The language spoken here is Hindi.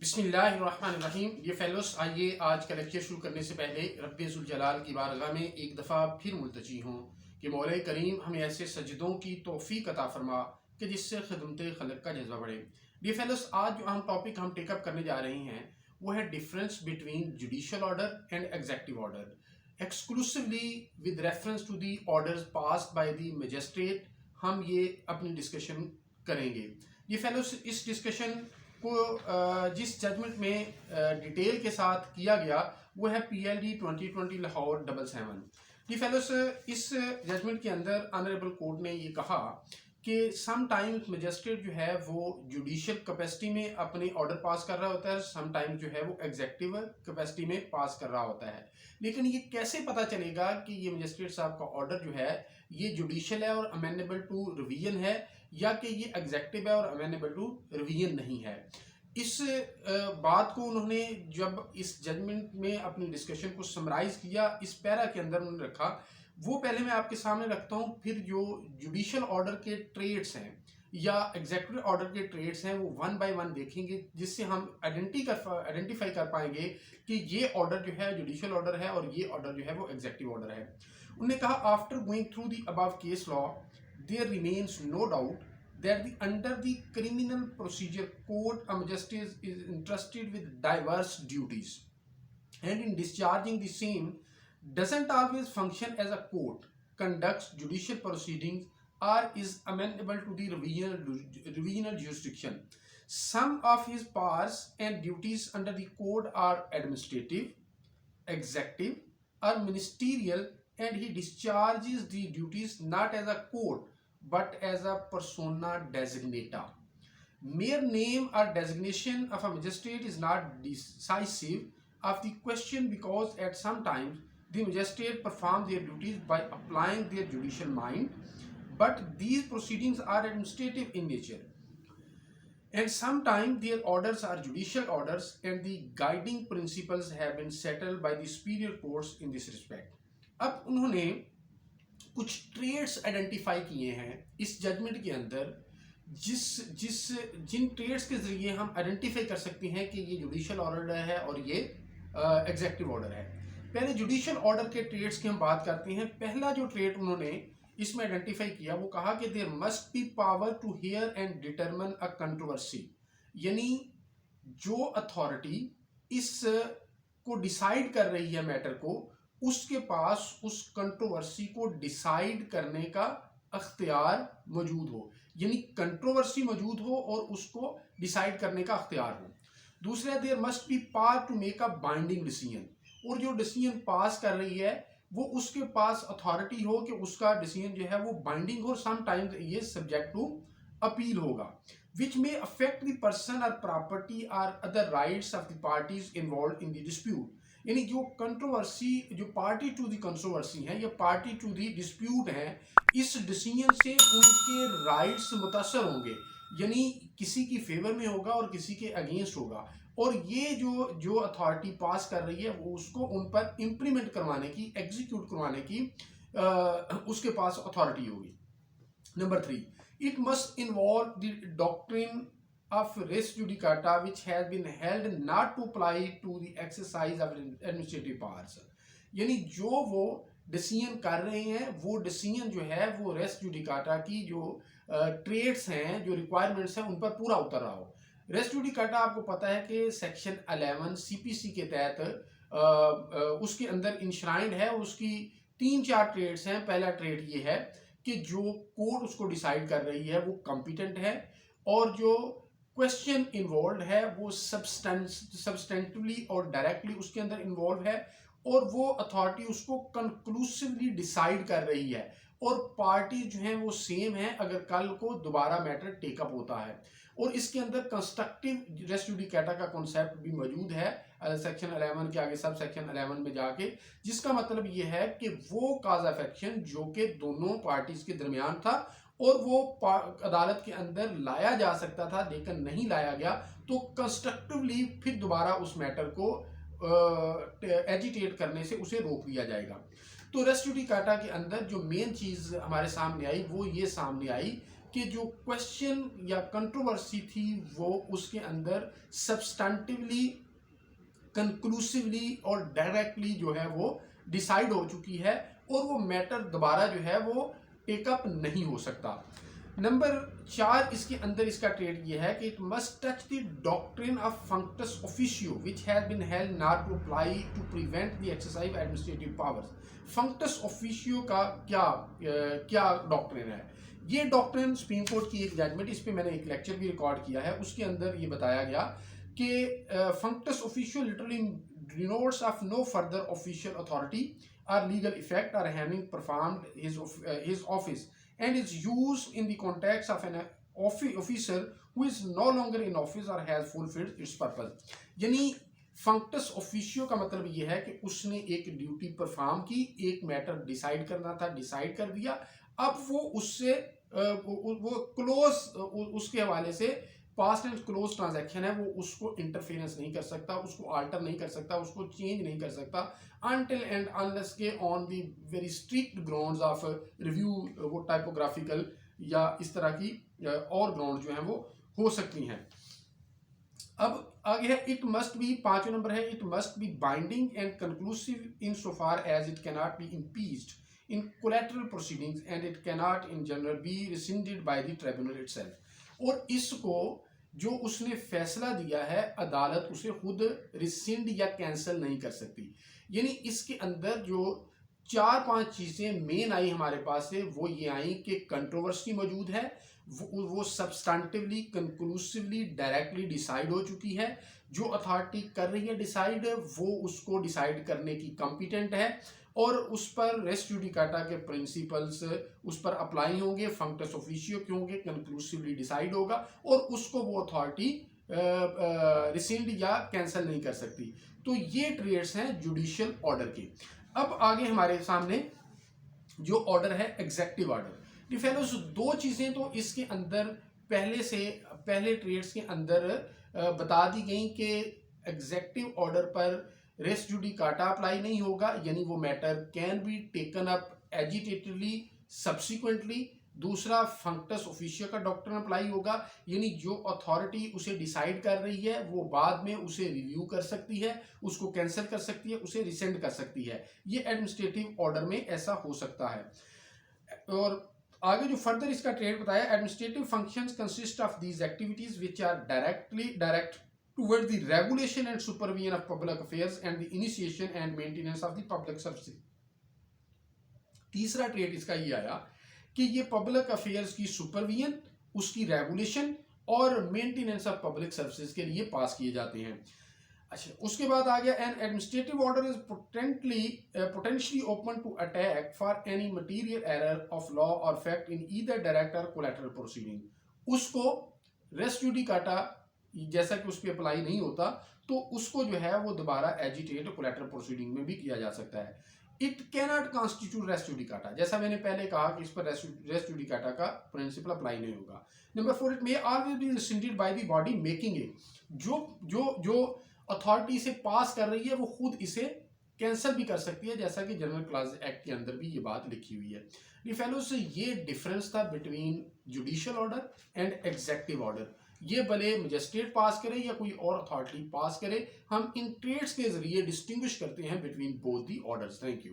बिस्मिल्लाहिर्रहमानिर्रहीम। ये फेलोस, आइए आज का लेक्चर शुरू करने से पहले रब्बे जुल जलाल की बारगाह में एक दफ़ा फिर मुल्तजी हूँ कि मौला करीम हमें ऐसे सजदों की तौफीक अता फरमा कि जिससे खिदमत खलक का जज्बा बढ़े। ये फेलोस, आज जो हम टॉपिक हम टेकअप करने जा रहे हैं वो है difference between judicial order and executive order, exclusively with reference to the orders passed by the magistrate. हम ये अपनी डिस्कशन करेंगे। ये फेलोस, इस डिस्कशन को जिस जजमेंट में डिटेल के साथ किया गया वो है PLD 2020 लाहौर 77। जी फेलोस, इस जजमेंट के अंदर ऑनरेबल कोर्ट ने ये कहा कि सम टाइम्स मजिस्ट्रेट जो है वो जुडिशियल कैपेसिटी में अपने ऑर्डर पास कर रहा होता है, सम टाइम्स जो है वो एग्जेक्टिव कैपेसिटी में पास कर रहा होता है। लेकिन ये कैसे पता चलेगा कि ये मजिस्ट्रेट साहब का ऑर्डर जो है ये जुडिशियल है और अमेंडेबल टू रिवीजन है, या कि ये एग्जेक्टिव है और अमेंडेबल टू रिवीजन नहीं है? इस बात को उन्होंने जब इस जजमेंट में अपनी डिस्कशन को समराइज किया, इस पैरा के अंदर उन्होंने रखा। वो पहले मैं आपके सामने रखता हूँ, फिर जो जुडिशियल ऑर्डर के ट्रेड्स हैं या एग्जेक्टिव ऑर्डर के ट्रेड्स हैं वो वन बाय वन देखेंगे, जिससे हम आइडेंटिफाई कर पाएंगे कि ये ऑर्डर जो है जुडिशियल ऑर्डर है और ये ऑर्डर जो है वो एग्जेक्टिव ऑर्डर है। उन्होंने कहा, after going through the above case law there remains no doubt that under the criminal procedure code a magistrate is entrusted with diverse duties, and in discharging the same doesn't always function as a court, conducts judicial proceedings, or is amenable to the revisional jurisdiction. Some of his powers and duties under the code are administrative, executive, or ministerial, and he discharges the duties not as a court but as a persona designator. Mere name or designation of a magistrate is not decisive of the question, because at some times the magistrate performs their duties by applying their judicial mind, but these proceedings are administrative in nature, and sometimes their orders are judicial orders, and the guiding principles have been settled by the superior courts in this respect. अब उन्होंने कुछ ट्रेड्स आइडेंटिफाई किए हैं इस जजमेंट के अंदर, जिन ट्रेड्स के जरिए हम आइडेंटिफाई कर सकते हैं कि ये जुडिशियल ऑर्डर है और ये एग्जेक्टिव ऑर्डर है। पहले जुडिशियल ऑर्डर के ट्रेड्स की हम बात करते हैं। पहला जो ट्रेड उन्होंने इसमें आइडेंटिफाई किया वो कहा कि there must be power to hear and determine a controversy, यानी जो अथॉरिटी इस को डिसाइड कर रही है मैटर को, उसके पास उस कंट्रोवर्सी को डिसाइड करने का अख्तियार मौजूद हो, यानी कंट्रोवर्सी मौजूद हो और उसको डिसाइड करने का अख्तियार हो। दूसरा, there must be power to make a binding decision, और जो डिसीजन पास कर रही है वो उसके पास अथॉरिटी हो कि उसका डिसीजन जो है वो बाइंडिंग हो, सम टाइम्स ये सब्जेक्ट टू अपील होगा, विच में अफेक्ट द पर्सन और प्रॉपर्टी और other rights of the parties involve in the dispute. यानी जो कंट्रोवर्सी, जो पार्टी टू दी कंट्रोवर्सी है या पार्टी टू दी डिस्प्यूट है, इस डिसीजन से उनके राइट्स मुतासर होंगे, यानी किसी की फेवर में होगा और किसी के अगेंस्ट होगा, और ये जो अथॉरिटी पास कर रही है वो उसको उन पर इम्प्लीमेंट करवाने की, एग्जीक्यूट करवाने की उसके पास अथॉरिटी होगी। Number 3, it must involve the doctrine of res judicata which has been held not to apply to the exercise of administrative powers, यानी जो वो डिसीजन कर रहे हैं वो डिसीजन जो है वो रेस जुडिकाटा की जो ट्रेड्स हैं, जो रिक्वायरमेंट्स हैं, उन पर पूरा उतर रहा हो। रेस जुडिकाटा आपको पता है कि सेक्शन 11 CPC के तहत उसके अंदर इंश्राइंड है, उसकी 3-4 ट्रेड्स हैं। पहला ट्रेड ये है कि जो कोर्ट उसको डिसाइड कर रही है वो कॉम्पिटेंट है, और जो क्वेश्चन इन्वॉल्व है वो सब्सटेंटिवली और डायरेक्टली उसके अंदर इन्वॉल्व है, और वो अथॉरिटी उसको कंक्लूसिवली डिसाइड कर रही है, और पार्टी जो है वो सेम है अगर कल को दोबारा मैटर टेकअप होता है। और इसके अंदर कंस्ट्रक्टिव रेस जुडिकाटा का कॉन्सेप्ट भी मौजूद है सेक्शन 11 के आगे, सब सेक्शन 11 में जाके, जिसका मतलब ये है कि वो काज ऑफ एक्शन जो कि दोनों पार्टीज के दरमियान था और वो अदालत के अंदर लाया जा सकता था लेकिन नहीं लाया गया, तो कंस्ट्रक्टिवली फिर दोबारा उस मैटर को एजिटेट करने से उसे रोक दिया जाएगा। तो रेस जुडिकाटा के अंदर जो मेन चीज़ हमारे सामने आई वो ये सामने आई कि जो क्वेश्चन या कंट्रोवर्सी थी वो उसके अंदर सब्सटेंटिवली, कंक्लूसिवली और डायरेक्टली जो है वो डिसाइड हो चुकी है और वो मैटर दोबारा जो है वो टेकअप नहीं हो सकता। नंबर 4 इसके अंदर इसका ट्रेड ये है कि it must touch the doctrine of functus officio which has been held not to apply to prevent the exercise administrative powers. Functus officio का क्या डॉक्ट्रिन है? ये डॉक्ट्रिन सुप्रीम कोर्ट की एक जजमेंट, इस पे मैंने एक लेक्चर भी रिकॉर्ड किया है, उसके अंदर ये बताया गया कि functus officio literally denotes of no further official authority or legal effect or having performed his office and is used in the context of an officer who is no longer in office or has fulfilled its purpose। यानी फंक्टस ऑफिशियो का मतलब ये है कि उसने एक ड्यूटी परफॉर्म की, एक मैटर डिसाइड करना था, डिसाइड कर दिया, अब वो उससे वो क्लोज उसके हवाले से पास्ट एंड क्लोज ट्रांजैक्शन है, वो उसको इंटरफेरेंस नहीं कर सकता, उसको आल्टर नहीं कर सकता, उसको चेंज नहीं कर सकता अनटिल एंड अनलेस के on the very strict grounds of review, वो टाइपोग्राफिकल या इस तरह की और ग्राउंड जो हैं वो हो सकती हैं। अब आगे है इट मस्ट बी, 5वें नंबर है, it must be binding and conclusive in so far as it cannot be impeached in collateral proceedings and it cannot in general be rescinded by the tribunal itself. और इसको जो उसने फैसला दिया है अदालत उसे खुद रिसिंड या कैंसिल नहीं कर सकती। यानी इसके अंदर जो 4-5 चीजें मेन आई हमारे पास से वो ये आई कि कंट्रोवर्सी मौजूद है, वो सब्सटेंटिवली, कंक्लूसिवली, डायरेक्टली डिसाइड हो चुकी है, जो अथॉरिटी कर रही है डिसाइड वो उसको डिसाइड करने की कॉम्पिटेंट है और उस पर रेस जुडिकाटा के प्रिंसिपल्स उस पर अप्लाई होंगे, फंक्टस ऑफिशियो के होंगे, कंक्लूसिवली डिसाइड होगा और उसको वो अथॉरिटी रिसिंड या कैंसिल नहीं कर सकती। तो ये ट्रेड्स हैं जुडिशियल ऑर्डर के। अब आगे हमारे सामने जो ऑर्डर है एग्जेक्टिव ऑर्डर। डिफेलोस, दो चीजें तो इसके अंदर पहले ट्रेड्स के अंदर बता दी गई कि एग्जेक्टिव ऑर्डर पर रेस जुडिकाटा अप्लाई नहीं होगा, यानी वो matter can be taken up agitatedly subsequently. दूसरा फंक्टस ऑफिशियो का डॉक्ट्रिन अप्लाई होगा, यानी जो अथॉरिटी उसे डिसाइड कर रही है वो बाद में उसे रिव्यू कर सकती है, उसको कैंसिल कर सकती है, उसे रिसेंड कर सकती है। ये एडमिनिस्ट्रेटिव ऑर्डर में ऐसा हो सकता है। और आगे जो फर्दर इसका ट्रेड बताया, administrative functions consist of these activities which are direct towards the regulation and supervision of public affairs and the initiation and maintenance of the public services। तीसरा ट्रेड इसका ये आया कि ये पब्लिक अफेयर्स की सुपरविजन, उसकी रेगुलेशन और मेंटेनेंस ऑफ पब्लिक सर्विसेज के लिए पास किए जाते हैं। अच्छा, उसके बाद आ गया an administrative order is potentially open to attack for any material error of law और फैक्ट इन ईदर डायरेक्ट और कोलैटरल प्रोसीडिंग। उसको रेस जुडिकाटा जैसा कि उस पर अप्लाई नहीं होता तो उसको जो है वो दोबारा एजिटेट कोलैटरल प्रोसीडिंग में भी किया जा सकता है। It cannot constitute res judicata, जैसा मैंने पहले कहा कि इस पर रेस जुडिकाटा का प्रिंसिपल अप्लाई नहीं होगा। Number 4, it may always be resented by the body making it. जो अथॉरिटी इसे पास कर रही है वो खुद इसे कैंसिल भी कर सकती है, जैसा कि जनरल क्लास एक्ट के अंदर भी ये बात लिखी हुई है। फेलोज, ये डिफरेंस था between judicial order and executive order. ये भले मजिस्ट्रेट पास करे या कोई और अथॉरिटी पास करे, हम इन ट्रेड्स के जरिए डिस्टिंग्विश करते हैं between both the orders. Thank you.